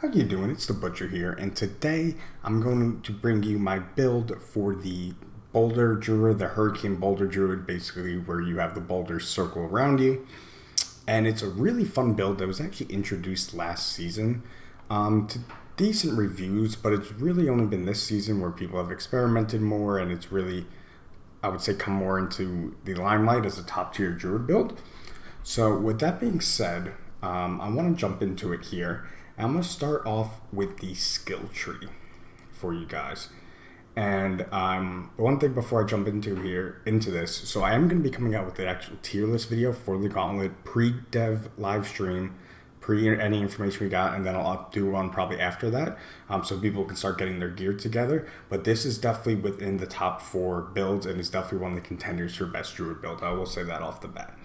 How you doing? It's the Butcher here, and today I'm going to bring you my build for the Boulder Druid, the Hurricane Boulder Druid, basically where you have the boulders circle around you. And it's a really fun build that was actually introduced last season to decent reviews, but it's really only been this season where people have experimented more, and it's really, I would say, come more into the limelight as a top tier Druid build. So with that being said, I want to jump into it here. I'm going to start off with the skill tree for you guys. And one thing before I jump into this, so I am going to be coming out with the actual tier list video for the Gauntlet pre-dev live stream, pre any information we got, and then I'll do one probably after that, so people can start getting their gear together. But this is definitely within the top 4 builds, and is definitely one of the contenders for best Druid build. I will say that off the bat.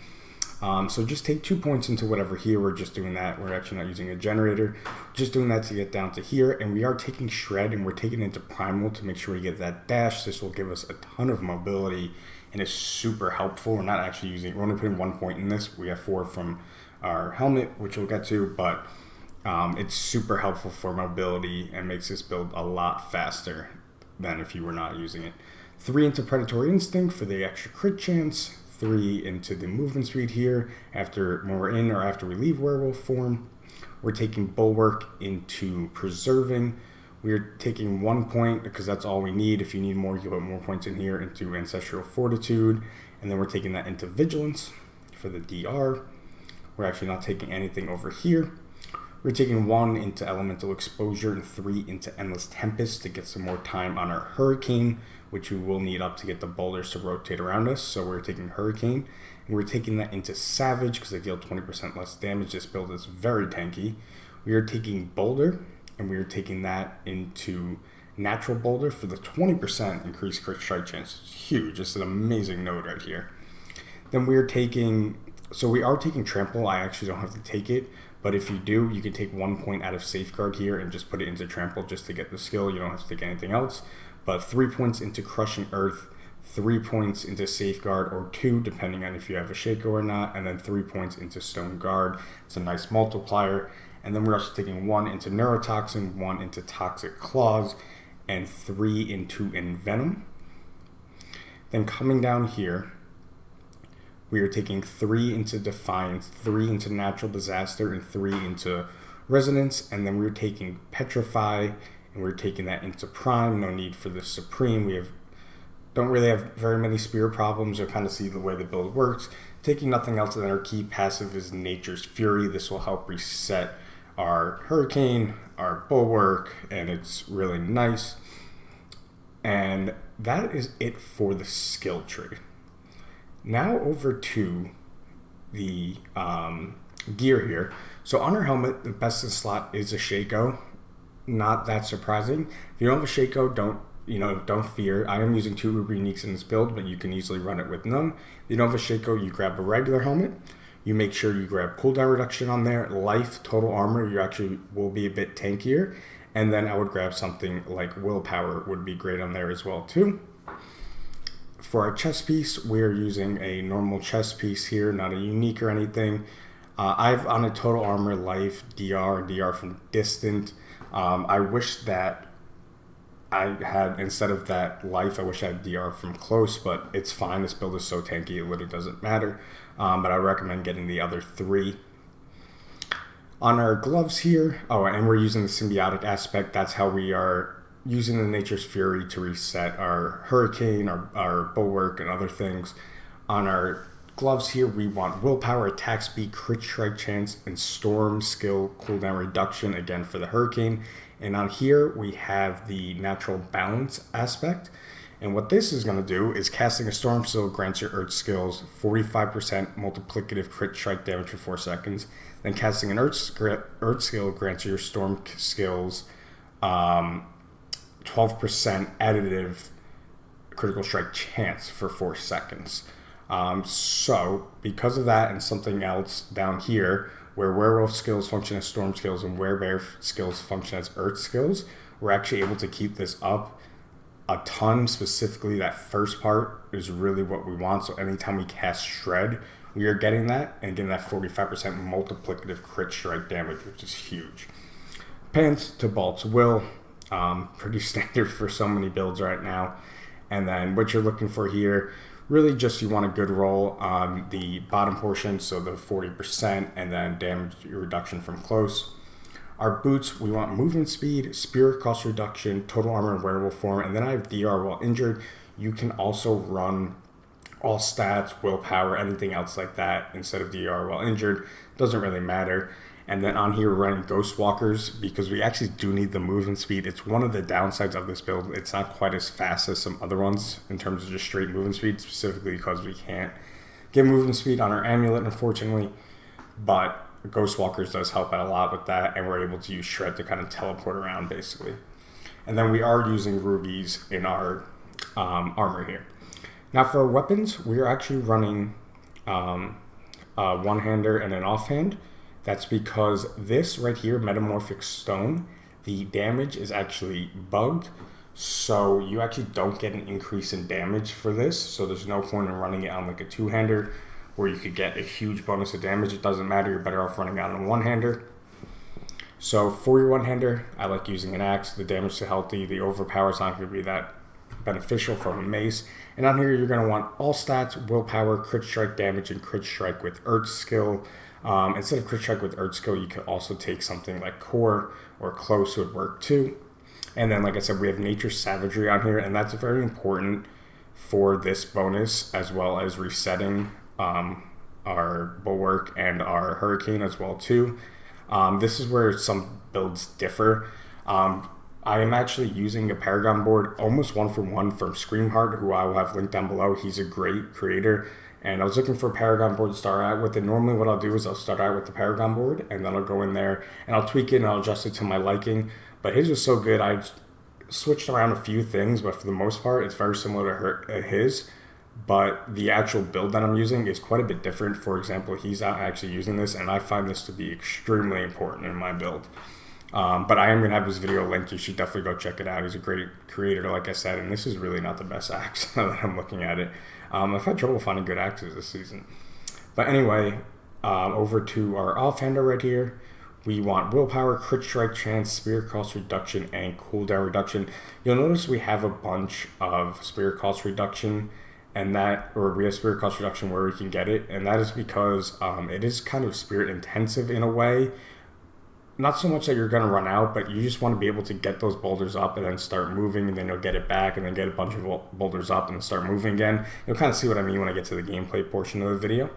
So just take 2 points into whatever here. We're just doing that. We're actually not using a generator. Just doing that to get down to here. And we are taking Shred, and we're taking it into Primal to make sure we get that dash. This will give us a ton of mobility, and it's super helpful. We're not actually using, we're only putting 1 point in this. We have 4 from our helmet, which we'll get to, but it's super helpful for mobility and makes this build a lot faster than if you were not using it. 3 into Predatory Instinct for the extra crit chance. 3 into the movement speed here after when we're in or after we leave werewolf form. We're taking Bulwark into Preserving. We're taking 1 point because that's all we need. If you need more, you put more points in here into Ancestral Fortitude. And then we're taking that into Vigilance for the DR. We're actually not taking anything over here. We're taking 1 into Elemental Exposure and 3 into Endless Tempest to get some more time on our Hurricane, which we will need up to get the boulders to rotate around us. So we're taking Hurricane, and we're taking that into Savage because they deal 20% less damage. This build is very tanky. We are taking Boulder, and we are taking that into Natural Boulder for the 20% increased crit strike chance. It's huge. It's an amazing node right here. Then we are taking, so we are taking Trample. I actually don't have to take it, but if you do, you can take 1 point out of Safeguard here and just put it into Trample just to get the skill. You don't have to take anything else. But 3 points into Crushing Earth, 3 points into Safeguard, or 2 depending on if you have a Shaco or not, and then 3 points into Stone Guard. It's a nice multiplier. And then we're also taking 1 into Neurotoxin, 1 into Toxic Claws, and 3 into Envenom. Then coming down here, we are taking 3 into Defiance, 3 into Natural Disaster, and 3 into Resonance. And then we're taking Petrify, and we're taking that into Prime. No need for the Supreme. We don't really have very many spear problems, or kind of see the way the build works. Taking nothing else, and then our key passive is Nature's Fury. This will help reset our Hurricane, our Bulwark, and it's really nice. And that is it for the skill tree. Now over to the gear here. So on our helmet, the best in slot is a Shaco. Not that surprising. If you don't have a Shaco, don't fear. I am using 2 Uber Uniques in this build, but you can easily run it with none. If you don't have a Shaco, you grab a regular helmet. You make sure you grab cooldown reduction on there. Life, total armor, you actually will be a bit tankier. And then I would grab something like Willpower, would be great on there as well too. For our chest piece, we're using a normal chest piece here, not a unique or anything. I've on a total armor, life, DR, and DR from distant. I wish that I had, instead of that life, I wish I had DR from close, but it's fine. This build is so tanky, it literally doesn't matter. But I recommend getting the other 3. On our gloves here, and we're using the symbiotic aspect. That's how we are using the Nature's Fury to reset our Hurricane, our Bulwark, and other things. On our gloves here, we want Willpower, Attack Speed, Crit Strike Chance, and Storm Skill cooldown reduction, again for the Hurricane. And on here, we have the Natural Balance aspect. And what this is going to do is casting a Storm Skill grants your Earth skills 45% multiplicative crit strike damage for 4 seconds. Then casting an Earth skill grants your Storm skills 12% additive critical strike chance for 4 seconds. So because of that and something else down here, where werewolf skills function as storm skills and werebear skills function as earth skills, we're actually able to keep this up a ton. Specifically, that first part is really what we want. So anytime we cast Shred, we are getting that and getting that 45% multiplicative crit strike damage, which is huge. Pants to Bolt's Will. Pretty standard for so many builds right now. And then what you're looking for here, really just you want a good roll on the bottom portion, so the 40%, and then damage reduction from close. Our boots, we want movement speed, spirit cost reduction, total armor and wearable form, and then I have DR while injured. You can also run all stats, willpower, anything else like that instead of DR while injured. Doesn't really matter. And then on here, we're running Ghost Walkers because we actually do need the movement speed. It's one of the downsides of this build. It's not quite as fast as some other ones in terms of just straight movement speed, specifically because we can't get movement speed on our amulet, unfortunately. But Ghost Walkers does help out a lot with that, and we're able to use Shred to kind of teleport around, basically. And then we are using rubies in our armor here. Now for our weapons, we are actually running a one-hander and an offhand. That's because this right here, Metamorphic Stone, the damage is actually bugged. So you actually don't get an increase in damage for this. So there's no point in running it on like a two-hander where you could get a huge bonus of damage. It doesn't matter. You're better off running it on a one-hander. So for your one-hander, I like using an axe. The damage to healthy, the overpower is not going to be that beneficial from a mace. And on here, you're going to want all stats, willpower, crit strike damage, and crit strike with Earth skill. Instead of crit strike with Earth skill, you could also take something like core or close would work too. And then, like I said, we have nature savagery on here, and that's very important for this bonus, as well as resetting our bulwark and our hurricane as well too. This is where some builds differ. I am actually using a Paragon board almost one for one from Screamheart, who I will have linked down below. He's a great creator, and I was looking for a Paragon board to start out with. And normally what I'll do is I'll start out with the Paragon board, and then I'll go in there and I'll tweak it and I'll adjust it to my liking. But his was so good, I switched around a few things, but for the most part, it's very similar to his. But the actual build that I'm using is quite a bit different. For example, he's not actually using this, and I find this to be extremely important in my build. But I am going to have this video linked. You should definitely go check it out. He's a great creator, like I said, and this is really not the best axe now that I'm looking at it. I've had trouble finding good axes this season. But anyway, over to our offhander right here. We want willpower, crit strike chance, spirit cost reduction, and cooldown reduction. You'll notice we have a bunch of spirit cost reduction, and that, or we have spirit cost reduction where we can get it, and that is because it is kind of spirit intensive in a way. Not so much that you're going to run out, but you just want to be able to get those boulders up and then start moving, and then you'll get it back and then get a bunch of boulders up and then start moving again. You'll kind of see what I mean when I get to the gameplay portion of the video.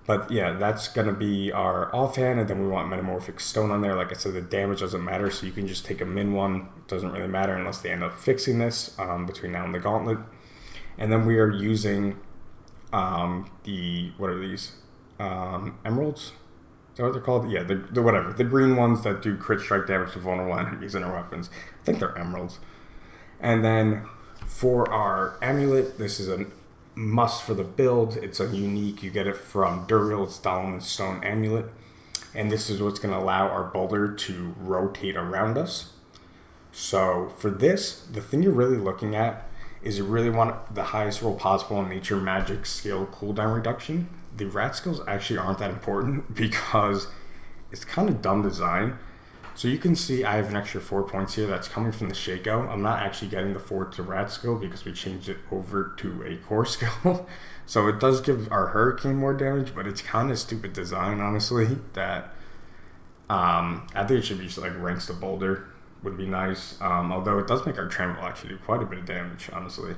But yeah, that's going to be our offhand, and then we want Metamorphic Stone on there. Like I said, the damage doesn't matter, so you can just take a min one. It doesn't really matter unless they end up fixing this between now and the Gauntlet. And then we are using what are these? Emeralds? Is that what they're called? Yeah, the whatever. The green ones that do crit strike damage to vulnerable enemies and our weapons. I think they're emeralds. And then for our amulet, this is a must for the build. It's a unique. You get it from Druid. It's Diablo Stone Amulet. And this is what's going to allow our boulder to rotate around us. So for this, the thing you're really looking at is you really want the highest roll possible in nature magic skill cooldown reduction. The rat skills actually aren't that important because it's kind of dumb design. So you can see I have an extra 4 points here that's coming from the Shaco. I'm not actually getting the 4 to rat skill because we changed it over to a core skill. So it does give our hurricane more damage, but it's kind of stupid design, honestly, that I think it should be just like ranks to Boulder would be nice. Although it does make our trample actually do quite a bit of damage, honestly.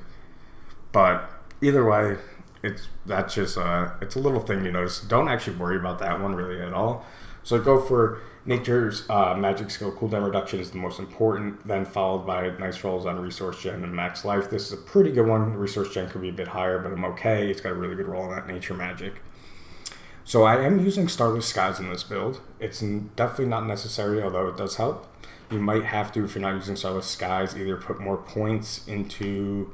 But either way, it's a little thing you notice. Don't actually worry about that one really at all. So go for nature's magic skill cooldown reduction is the most important, then followed by nice rolls on resource gen and max life. This is a pretty good one. Resource gen could be a bit higher, but I'm okay. It's got a really good roll on that nature magic. So I am using Starless Skies in this build. It's definitely not necessary, although it does help. You might have to, if you're not using Starless Skies, either put more points into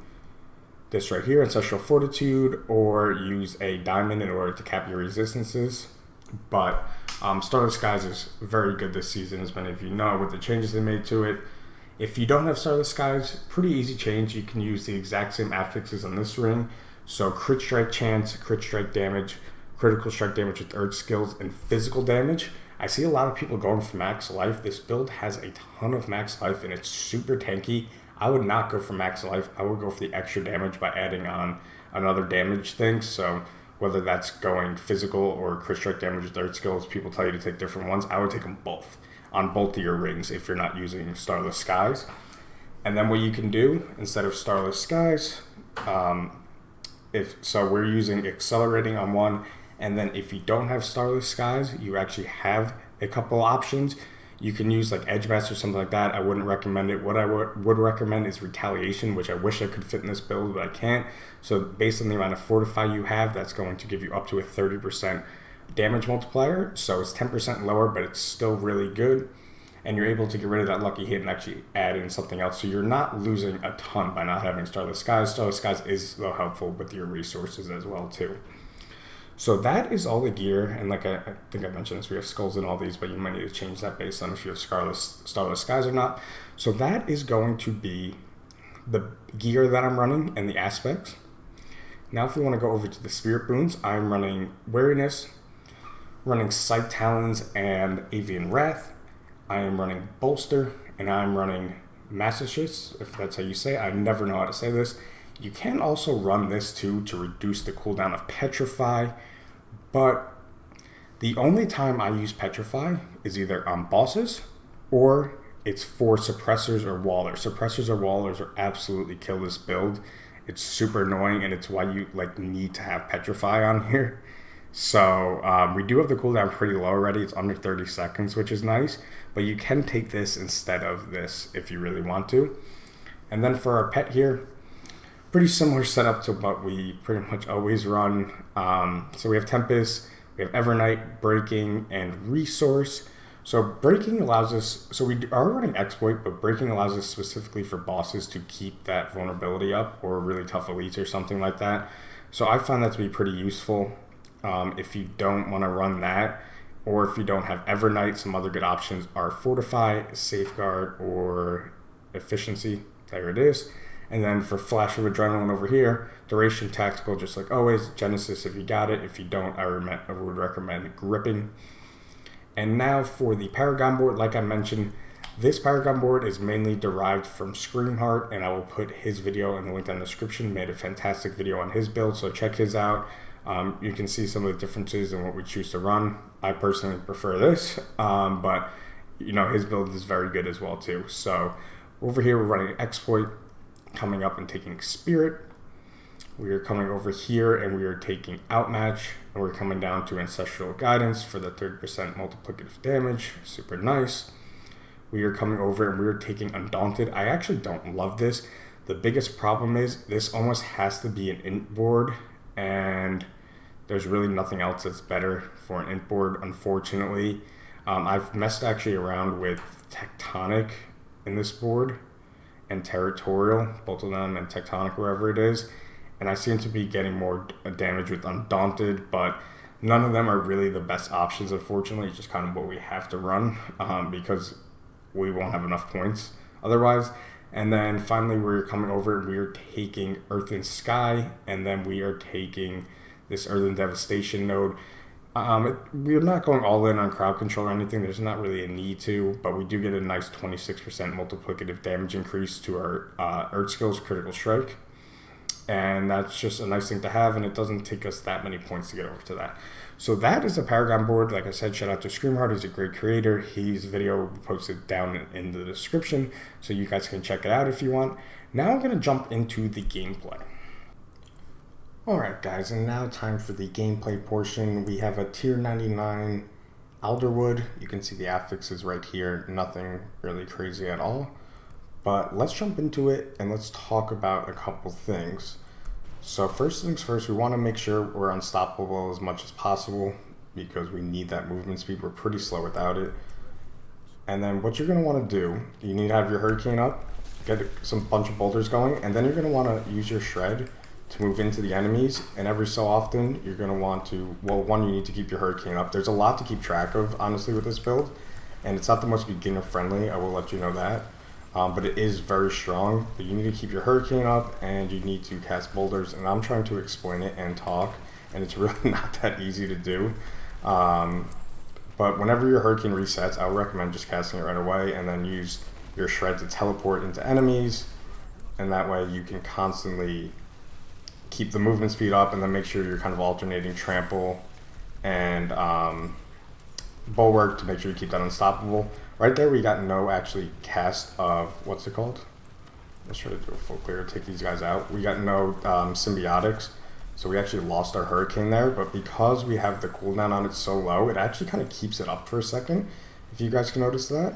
this right here, Ancestral Fortitude, or use a diamond in order to cap your resistances. But Starless Skies is very good this season, as many of you know, with the changes they made to it. If you don't have Starless Skies, pretty easy change. You can use the exact same affixes on this ring. So crit strike chance, crit strike damage, critical strike damage with earth skills, and physical damage. I see a lot of people going for max life. This build has a ton of max life and it's super tanky. I would not go for max life. I would go for the extra damage by adding on another damage thing. So whether that's going physical or crit strike damage with third skills, people tell you to take different ones. I would take them both on both of your rings if you're not using Starless Skies. And then what you can do instead of Starless Skies, we're using Accelerating on one, and then if you don't have Starless Skies, you actually have a couple options. You can use like Edge Master or something like that. I wouldn't recommend it. What I would recommend is Retaliation, which I wish I could fit in this build, but I can't. So based on the amount of Fortify you have, that's going to give you up to a 30% damage multiplier. So it's 10% lower, but it's still really good. And you're able to get rid of that lucky hit and actually add in something else. So you're not losing a ton by not having Starless Skies. Starless Skies is though helpful with your resources as well too. So that is all the gear, and like I think I mentioned this, we have skulls in all these, but you might need to change that based on if you have Starless Skies or not. So that is going to be the gear that I'm running and the aspects. Now if we want to go over to the Spirit Boons, I'm running Wariness, running Sight Talons and Avian Wrath. I am running Bolster, and I'm running Masochist, if that's how you say it. I never know how to say this. You can also run this too to reduce the cooldown of Petrify, but the only time I use Petrify is either on bosses or it's for suppressors or wallers. Suppressors or wallers are absolutely kill this build. It's super annoying, and it's why you need to have Petrify on here. So we do have the cooldown pretty low already. It's under 30 seconds, which is nice, but you can take this instead of this if you really want to. And then for our pet here, pretty similar setup to what we pretty much always run. So we have Tempest, we have Evernight, Breaking, and Resource. So Breaking allows us, so we are running Exploit, but Breaking allows us specifically for bosses to keep that vulnerability up, or really tough elites or something like that. So I find that to be pretty useful. If you don't want to run that, or if you don't have Evernight, some other good options are Fortify, Safeguard, or Efficiency. There it is. And then for Flash of Adrenaline over here, Duration, Tactical, just like always. Genesis if you got it. If you don't, I would recommend Gripping. And now for the Paragon board, like I mentioned, this Paragon board is mainly derived from Screamheart, and I will put his video in the link in the description. He made a fantastic video on his build, so check his out. You can see some of the differences in what we choose to run. I personally prefer this, but his build is very good as well too. So over here we're running Exploit, coming up and taking Spirit. We are coming over here and we are taking Outmatch, and we're coming down to Ancestral Guidance for the 30% multiplicative damage. Super nice. We are coming over and we are taking Undaunted. I actually don't love this. The biggest problem is this almost has to be an int board, and there's really nothing else that's better for an int board, unfortunately. I've messed actually around with Tectonic in this board and Territorial, both of them, and Tectonic, wherever it is, and I seem to be getting more damage with Undaunted, but none of them are really the best options, unfortunately. It's just kind of what we have to run because we won't have enough points otherwise. And then finally we're coming over and we are taking Earth and Sky, and then we are taking this Earthen Devastation node. We're not going all in on crowd control or anything. There's not really a need to, but we do get a nice 26% multiplicative damage increase to our Earth Skills Critical Strike. And that's just a nice thing to have, and it doesn't take us that many points to get over to that. So that is a Paragon board. Like I said, shout out to Screamheart. He's a great creator. His video posted down in the description, so you guys can check it out if you want. Now I'm going to jump into the gameplay. Alright guys, and now time for the gameplay portion. We have a tier 99 Alderwood. You can see the affixes right here. Nothing really crazy at all. But let's jump into it and let's talk about a couple things. So first things first, we want to make sure we're unstoppable as much as possible because we need that movement speed. We're pretty slow without it. And then what you're going to want to do, you need to have your Hurricane up, get some bunch of boulders going, and then you're going to want to use your Shred to move into the enemies. And every so often you're going to want to, well, one, you need to keep your Hurricane up. There's a lot to keep track of, honestly, with this build, and it's not the most beginner friendly, I will let you know that. But it is very strong. But you need to keep your Hurricane up, and you need to cast boulders, and I'm trying to explain it and talk, and it's really not that easy to do. But whenever your Hurricane resets, I would recommend just casting it right away and then use your Shred to teleport into enemies. And that way you can constantly keep the movement speed up, and then make sure you're kind of alternating Trample and Bulwark to make sure you keep that unstoppable. Right there we got no actually cast of, what's it called? Let's try to do a full clear, take these guys out. We got no symbiotics, so we actually lost our Hurricane there, but because we have the cooldown on it so low, it actually kind of keeps it up for a second, if you guys can notice that.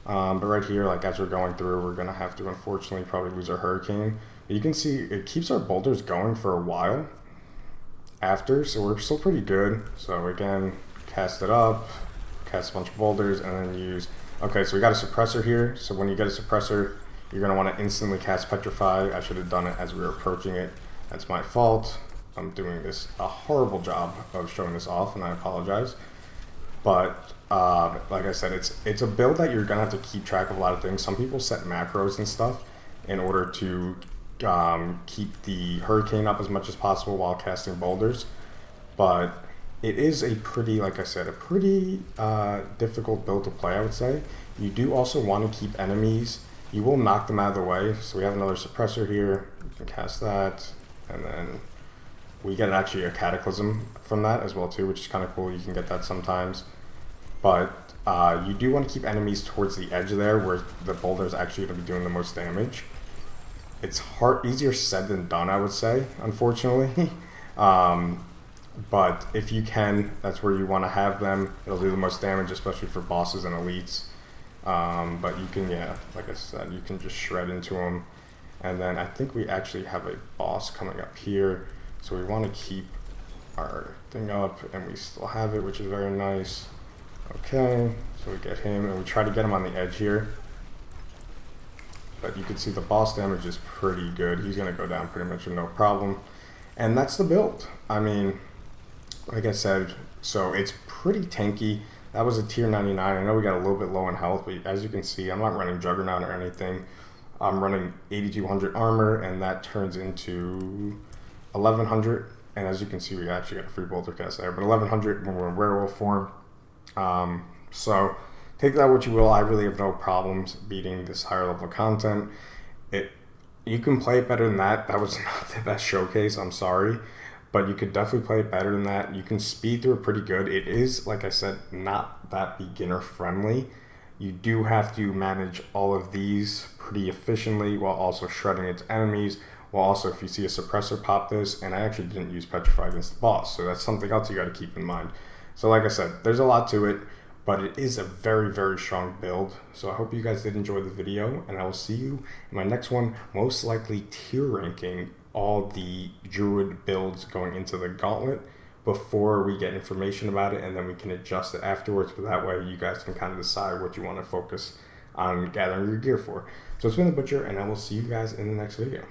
But right here, like as we're going through, we're gonna have to unfortunately probably lose our Hurricane. But you can see it keeps our boulders going for a while after, so we're still pretty good. So again, cast it up, cast a bunch of boulders, and then use, okay, so we got a suppressor here. So when you get a suppressor, you're gonna wanna instantly cast Petrify. I should have done it as we were approaching it. That's my fault. I'm doing a horrible job of showing this off, and I apologize. But like I said, it's a build that you're gonna have to keep track of a lot of things. Some people set macros and stuff in order to keep the Hurricane up as much as possible while casting boulders. But it is a pretty, like I said, a pretty difficult build to play, I would say. You do also want to keep enemies. You will knock them out of the way. So we have another suppressor here. You can cast that, and then we get actually a Cataclysm from that as well too, which is kind of cool. You can get that sometimes. But you do want to keep enemies towards the edge there where the boulder is actually going to be doing the most damage. It's easier said than done, I would say, unfortunately. But if you can, that's where you want to have them. It'll do the most damage, especially for bosses and elites. But you can, yeah, like I said, you can just shred into them. And then I think we actually have a boss coming up here. So we want to keep our thing up, and we still have it, which is very nice. Okay, so we get him, and we try to get him on the edge here. But you can see the boss damage is pretty good. He's going to go down pretty much with no problem. And that's the build. I mean, like I said, so it's pretty tanky. That was a tier 99. I know we got a little bit low in health, but as you can see, I'm not running Juggernaut or anything. I'm running 8200 armor, and that turns into 1100. And as you can see, we actually got a free boulder cast there, but 1100 when we're in werewolf form. So take that what you will. I really have no problems beating this higher level content. You can play it better than that. That was not the best showcase, I'm sorry. But you could definitely play it better than that. You can speed through it pretty good. It is, like I said, not that beginner friendly. You do have to manage all of these pretty efficiently while also shredding its enemies. While also, if you see a suppressor, pop this. And I actually didn't use Petrify against the boss, so that's something else you got to keep in mind. So like I said, there's a lot to it, but it is a very, very strong build. So I hope you guys did enjoy the video, and I will see you in my next one, most likely tier ranking all the Druid builds going into the Gauntlet before we get information about it, and then we can adjust it afterwards. But that way you guys can kind of decide what you want to focus on gathering your gear for. So it's been the Butcher, and I will see you guys in the next video.